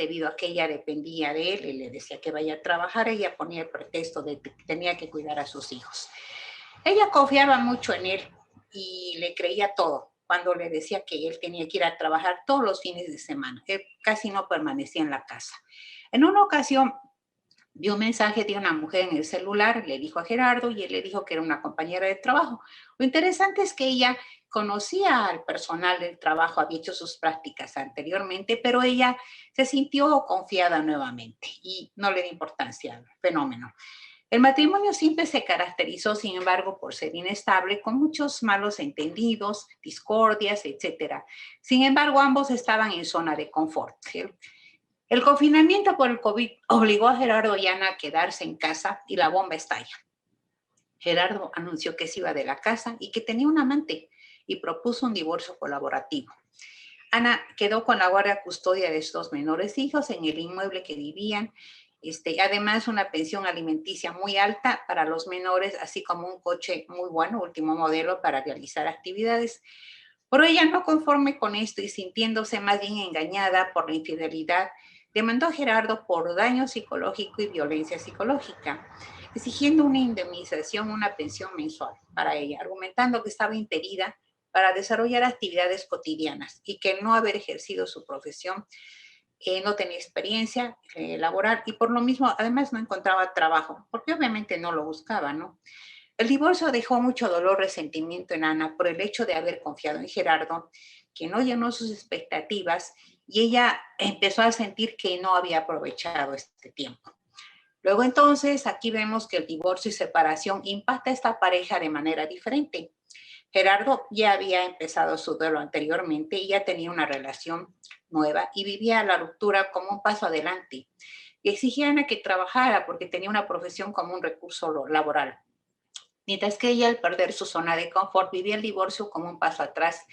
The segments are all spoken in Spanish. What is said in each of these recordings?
debido a que ella dependía de él, y le decía que vaya a trabajar, ella ponía el pretexto de que tenía que cuidar a sus hijos. Ella confiaba mucho en él y le creía todo cuando le decía que él tenía que ir a trabajar todos los fines de semana. Él casi no permanecía en la casa. En una ocasión vio un mensaje de una mujer en el celular, le dijo a Gerardo y él le dijo que era una compañera de trabajo. Lo interesante es que ella conocía al personal del trabajo, había hecho sus prácticas anteriormente, pero ella se sintió confiada nuevamente y no le dio importancia al fenómeno. El matrimonio siempre se caracterizó, sin embargo, por ser inestable, con muchos malos entendidos, discordias, etcétera. Sin embargo, ambos estaban en zona de confort. El confinamiento por el COVID obligó a Gerardo y Ana a quedarse en casa y la bomba estalla. Gerardo anunció que se iba de la casa y que tenía un amante y propuso un divorcio colaborativo. Ana quedó con la guardia custodia de sus menores hijos en el inmueble que vivían. Además, una pensión alimenticia muy alta para los menores, así como un coche muy bueno, último modelo, para realizar actividades. Pero ella, no conforme con esto y sintiéndose más bien engañada por la infidelidad, demandó a Gerardo por daño psicológico y violencia psicológica, exigiendo una indemnización, una pensión mensual para ella, argumentando que estaba impedida para desarrollar actividades cotidianas y que no haber ejercido su profesión, no tenía experiencia laboral y por lo mismo además no encontraba trabajo, porque obviamente no lo buscaba, ¿no? El divorcio dejó mucho dolor, resentimiento en Ana por el hecho de haber confiado en Gerardo, que no llenó sus expectativas y ella empezó a sentir que no había aprovechado este tiempo. Luego entonces aquí vemos que el divorcio y separación impacta a esta pareja de manera diferente. Gerardo ya había empezado su duelo anteriormente y ya tenía una relación nueva y vivía la ruptura como un paso adelante. Y exigía a Ana que trabajara porque tenía una profesión como un recurso laboral. Mientras que ella, al perder su zona de confort, vivía el divorcio como un paso atrás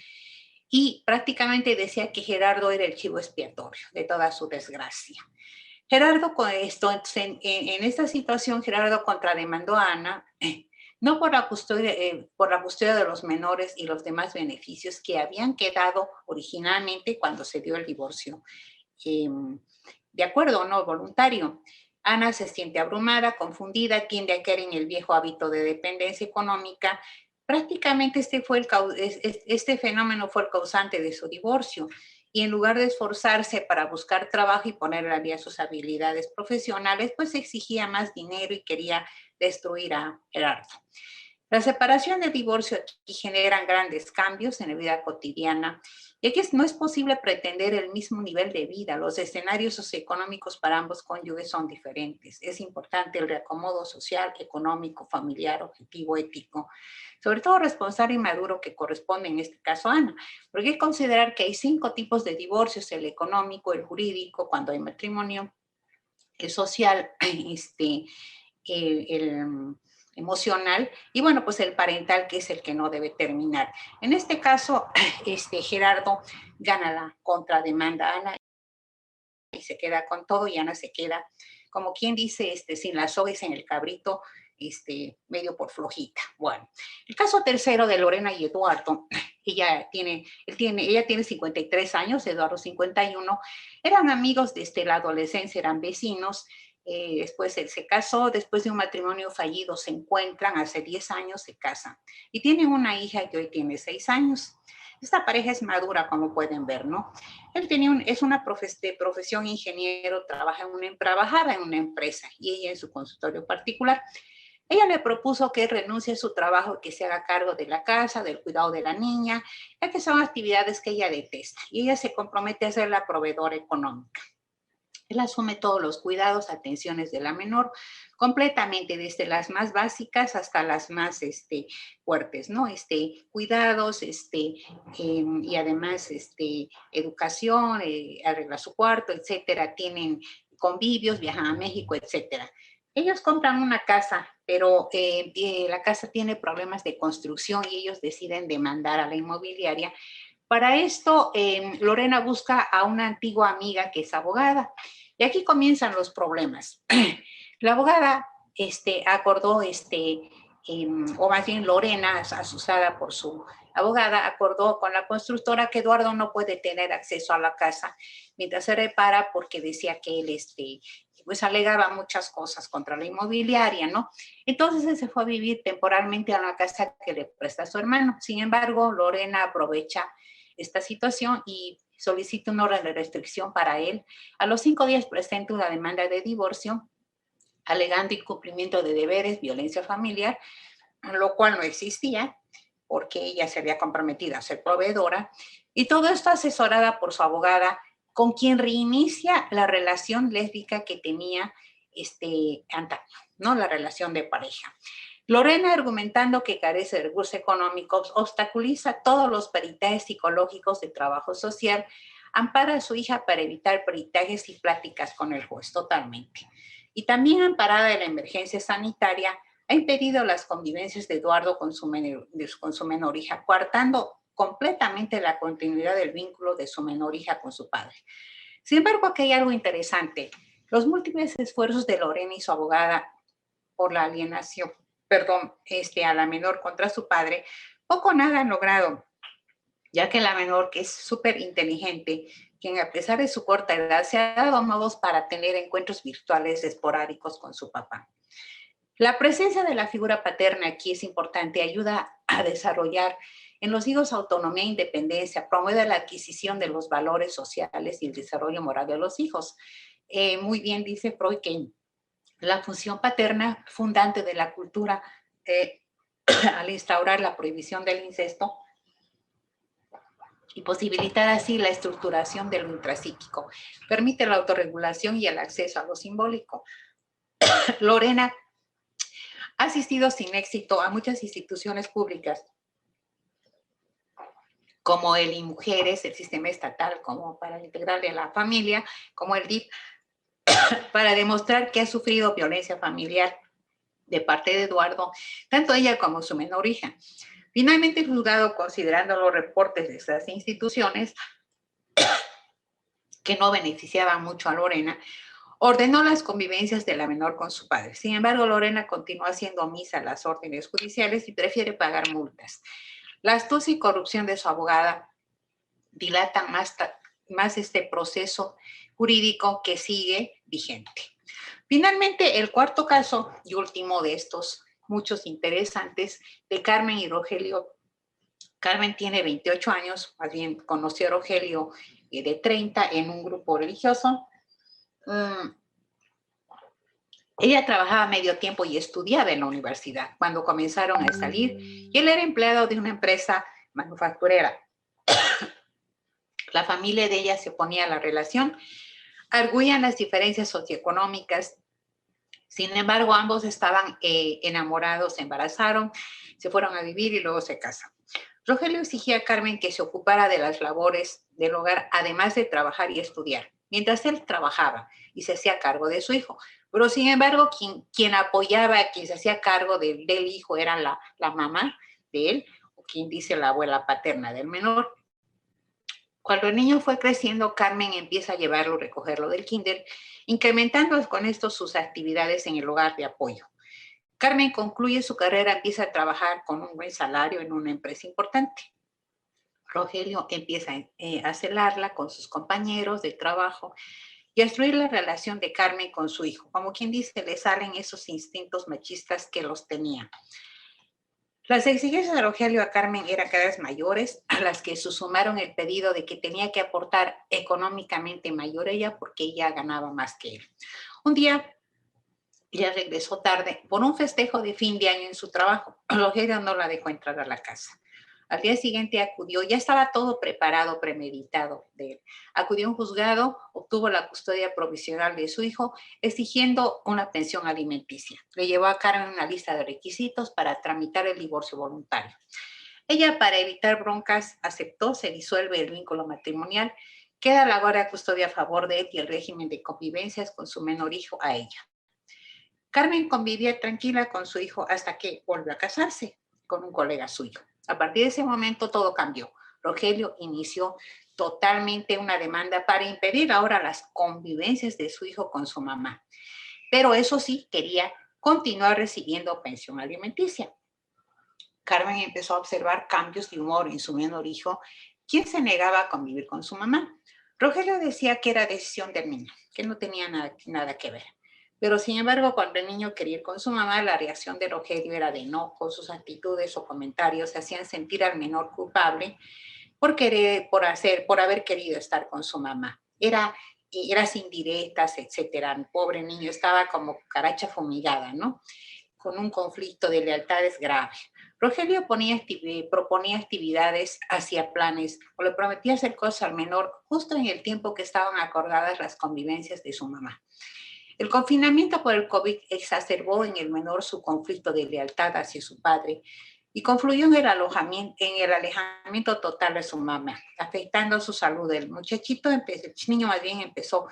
y prácticamente decía que Gerardo era el chivo expiatorio de toda su desgracia. Gerardo, con esto, en esta situación, Gerardo contrademandó a Ana, no por la custodia de los menores y los demás beneficios que habían quedado originalmente cuando se dio el divorcio, eh, de acuerdo o no voluntario. Ana se siente abrumada, confundida, tiende a caer en el viejo hábito de dependencia económica. Prácticamente este fenómeno fue el causante de su divorcio y en lugar de esforzarse para buscar trabajo y poner al día sus habilidades profesionales, pues exigía más dinero y quería destruir a Gerardo. La separación y el divorcio aquí generan grandes cambios en la vida cotidiana, ya que no es posible pretender el mismo nivel de vida. Los escenarios socioeconómicos para ambos cónyuges son diferentes. Es importante el reacomodo social, económico, familiar, objetivo, ético, sobre todo responsable y maduro, que corresponde en este caso a Ana, porque hay que considerar que hay 5 tipos de divorcios: el económico, el jurídico, cuando hay matrimonio, el social, el emocional y bueno, pues el parental, que es el que no debe terminar. En este caso, Gerardo gana la contrademanda a Ana y se queda con todo y Ana se queda, como quien dice, sin las sogas en el cabrito, medio por flojita. Bueno, el caso tercero de Lorena y Eduardo, ella tiene 53 años, Eduardo 51, eran amigos desde la adolescencia, eran vecinos. Después él se casó, después de un matrimonio fallido se encuentran, hace 10 años se casan y tienen una hija que hoy tiene 6 años. Esta pareja es madura, como pueden ver, ¿no? Él es una profesión ingeniero, trabajaba en una empresa y ella en su consultorio particular. Ella le propuso que renuncie a su trabajo y que se haga cargo de la casa, del cuidado de la niña, ya que son actividades que ella detesta y ella se compromete a ser la proveedora económica. Él asume todos los cuidados, atenciones de la menor, completamente, desde las más básicas hasta las más fuertes, ¿no? Cuidados, y además educación, arregla su cuarto, etcétera. Tienen convivios, viajan a México, etcétera. Ellos compran una casa, pero la casa tiene problemas de construcción y ellos deciden demandar a la inmobiliaria. Para esto, Lorena busca a una antigua amiga que es abogada. Y aquí comienzan los problemas. La abogada acordó, o más bien Lorena, asustada por su abogada acordó con la constructora que Eduardo no puede tener acceso a la casa mientras se repara porque decía que él pues alegaba muchas cosas contra la inmobiliaria, ¿no? Entonces él se fue a vivir temporalmente a la casa que le presta su hermano. Sin embargo, Lorena aprovecha esta situación y solicita una orden de restricción para él. A los 5 días presenta una demanda de divorcio alegando incumplimiento de deberes, violencia familiar, lo cual no existía porque ella se había comprometido a ser proveedora, y todo esto asesorada por su abogada, con quien reinicia la relación lésbica que tenía antaño, ¿no? La relación de pareja. Lorena, argumentando que carece de recursos económicos, obstaculiza todos los peritajes psicológicos de trabajo social, ampara a su hija para evitar peritajes y pláticas con el juez totalmente. Y también amparada de la emergencia sanitaria, ha impedido las convivencias de Eduardo con su menor hija, coartando completamente la continuidad del vínculo de su menor hija con su padre. Sin embargo, aquí hay algo interesante. Los múltiples esfuerzos de Lorena y su abogada por la alienación, a la menor contra su padre, poco o nada han logrado, ya que la menor, que es súper inteligente, quien a pesar de su corta edad se ha dado modos para tener encuentros virtuales esporádicos con su papá. La presencia de la figura paterna aquí es importante, ayuda a desarrollar en los hijos autonomía e independencia, promueve la adquisición de los valores sociales y el desarrollo moral de los hijos. Muy bien dice Freud que la función paterna fundante de la cultura al instaurar la prohibición del incesto y posibilitar así la estructuración del intrapsíquico, permite la autorregulación y el acceso a lo simbólico. Lorena ha asistido sin éxito a muchas instituciones públicas, como el IMujeres, el sistema estatal como para integrar de la familia, como el DIF, para demostrar que ha sufrido violencia familiar de parte de Eduardo, tanto ella como su menor hija. Finalmente, el juzgado, considerando los reportes de estas instituciones, que no beneficiaban mucho a Lorena, ordenó las convivencias de la menor con su padre. Sin embargo, Lorena continúa haciendo omisa a las órdenes judiciales y prefiere pagar multas. La astucia y corrupción de su abogada dilatan más este proceso jurídico que sigue vigente. Finalmente, el cuarto caso y último de estos muchos interesantes de Carmen y Rogelio. Carmen tiene 28 años, más bien conoció a Rogelio de 30 en un grupo religioso. Ella trabajaba medio tiempo y estudiaba en la universidad cuando comenzaron a salir y él era empleado de una empresa manufacturera. La familia de ella se oponía a la relación, arguían las diferencias socioeconómicas. Sin embargo, ambos estaban enamorados, se embarazaron, se fueron a vivir y luego se casan. Rogelio exigía a Carmen que se ocupara de las labores del hogar, además de trabajar y estudiar, mientras él trabajaba y se hacía cargo de su hijo. Pero sin embargo, quien apoyaba, quien se hacía cargo del hijo era la mamá de él, o quien dice la abuela paterna del menor. Cuando el niño fue creciendo, Carmen empieza a llevarlo, recogerlo del kinder, incrementando con esto sus actividades en el hogar de apoyo. Carmen concluye su carrera, empieza a trabajar con un buen salario en una empresa importante. Rogelio empieza a celarla con sus compañeros de trabajo y a destruir la relación de Carmen con su hijo. Como quien dice, le salen esos instintos machistas que los tenía. Las exigencias de Rogelio a Carmen eran cada vez mayores, a las que se sumaron el pedido de que tenía que aportar económicamente mayor ella porque ella ganaba más que él. Un día, ella regresó tarde por un festejo de fin de año en su trabajo. Rogelio no la dejó entrar a la casa. Al día siguiente acudió, ya estaba todo preparado, premeditado de él. Acudió a un juzgado, obtuvo la custodia provisional de su hijo, exigiendo una pensión alimenticia. Le llevó a Carmen una lista de requisitos para tramitar el divorcio voluntario. Ella, para evitar broncas, aceptó, se disuelve el vínculo matrimonial, queda la guardia custodia a favor de él y el régimen de convivencias con su menor hijo a ella. Carmen convivía tranquila con su hijo hasta que volvió a casarse con un colega suyo. A partir de ese momento todo cambió. Rogelio inició totalmente una demanda para impedir ahora las convivencias de su hijo con su mamá. Pero eso sí, quería continuar recibiendo pensión alimenticia. Carmen empezó a observar cambios de humor en su menor hijo, quien se negaba a convivir con su mamá. Rogelio decía que era decisión del niño, que no tenía nada que ver. Pero sin embargo, cuando el niño quería ir con su mamá, la reacción de Rogelio era de enojo, sus actitudes o comentarios hacían sentir al menor culpable por haber querido estar con su mamá. Eras indirectas, etcétera. El pobre niño estaba como caracha fumigada, ¿no? Con un conflicto de lealtades grave. Rogelio proponía actividades, hacía planes o le prometía hacer cosas al menor justo en el tiempo que estaban acordadas las convivencias de su mamá. El confinamiento por el COVID exacerbó en el menor su conflicto de lealtad hacia su padre y confluyó en el alejamiento total de su mamá, afectando su salud. El niño más bien empezó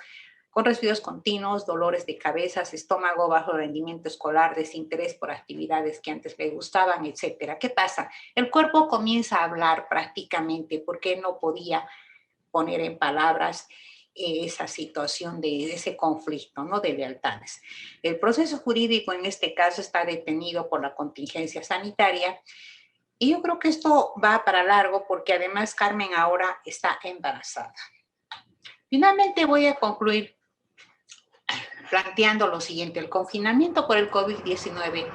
con resfríos continuos, dolores de cabeza, estómago, bajo rendimiento escolar, desinterés por actividades que antes le gustaban, etcétera. ¿Qué pasa? El cuerpo comienza a hablar prácticamente porque no podía poner en palabras esa situación de ese conflicto, ¿no? De lealtades. El proceso jurídico en este caso está detenido por la contingencia sanitaria y yo creo que esto va para largo porque además Carmen ahora está embarazada. Finalmente voy a concluir planteando lo siguiente: el confinamiento por el COVID-19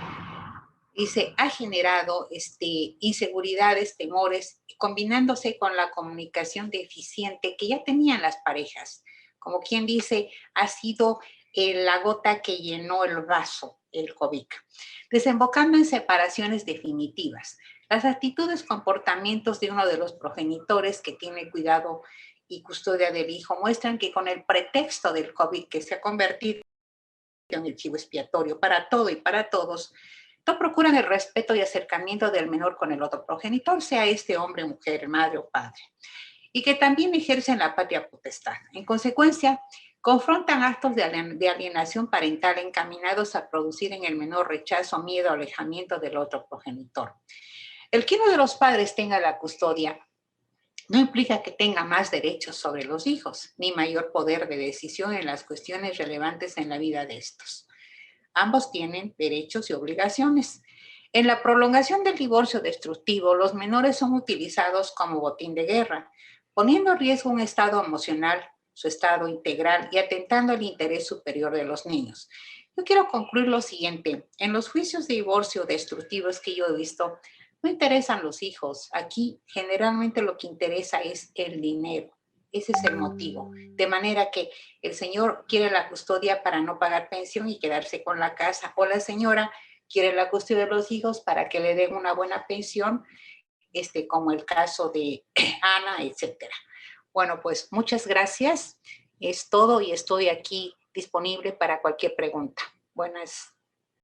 ha generado inseguridades, temores, combinándose con la comunicación deficiente que ya tenían las parejas. Como quien dice, ha sido la gota que llenó el vaso, el COVID, desembocando en separaciones definitivas. Las actitudes, comportamientos de uno de los progenitores que tiene cuidado y custodia del hijo muestran que con el pretexto del COVID, que se ha convertido en el chivo expiatorio para todo y para todos, no procuran el respeto y acercamiento del menor con el otro progenitor, sea este hombre, mujer, madre o padre, y que también ejercen la patria potestad. En consecuencia, confrontan actos de alienación parental encaminados a producir en el menor rechazo, miedo o alejamiento del otro progenitor. El que uno de los padres tenga la custodia no implica que tenga más derechos sobre los hijos, ni mayor poder de decisión en las cuestiones relevantes en la vida de estos. Ambos tienen derechos y obligaciones. En la prolongación del divorcio destructivo, los menores son utilizados como botín de guerra, poniendo en riesgo un estado emocional, su estado integral y atentando el interés superior de los niños. Yo quiero concluir lo siguiente: en los juicios de divorcio destructivos que yo he visto, no interesan los hijos. Aquí generalmente lo que interesa es el dinero. Ese es el motivo. De manera que el señor quiere la custodia para no pagar pensión y quedarse con la casa, o la señora quiere la custodia de los hijos para que le den una buena pensión, como el caso de Ana, etcétera. Bueno, pues muchas gracias. Es todo y estoy aquí disponible para cualquier pregunta. Buenas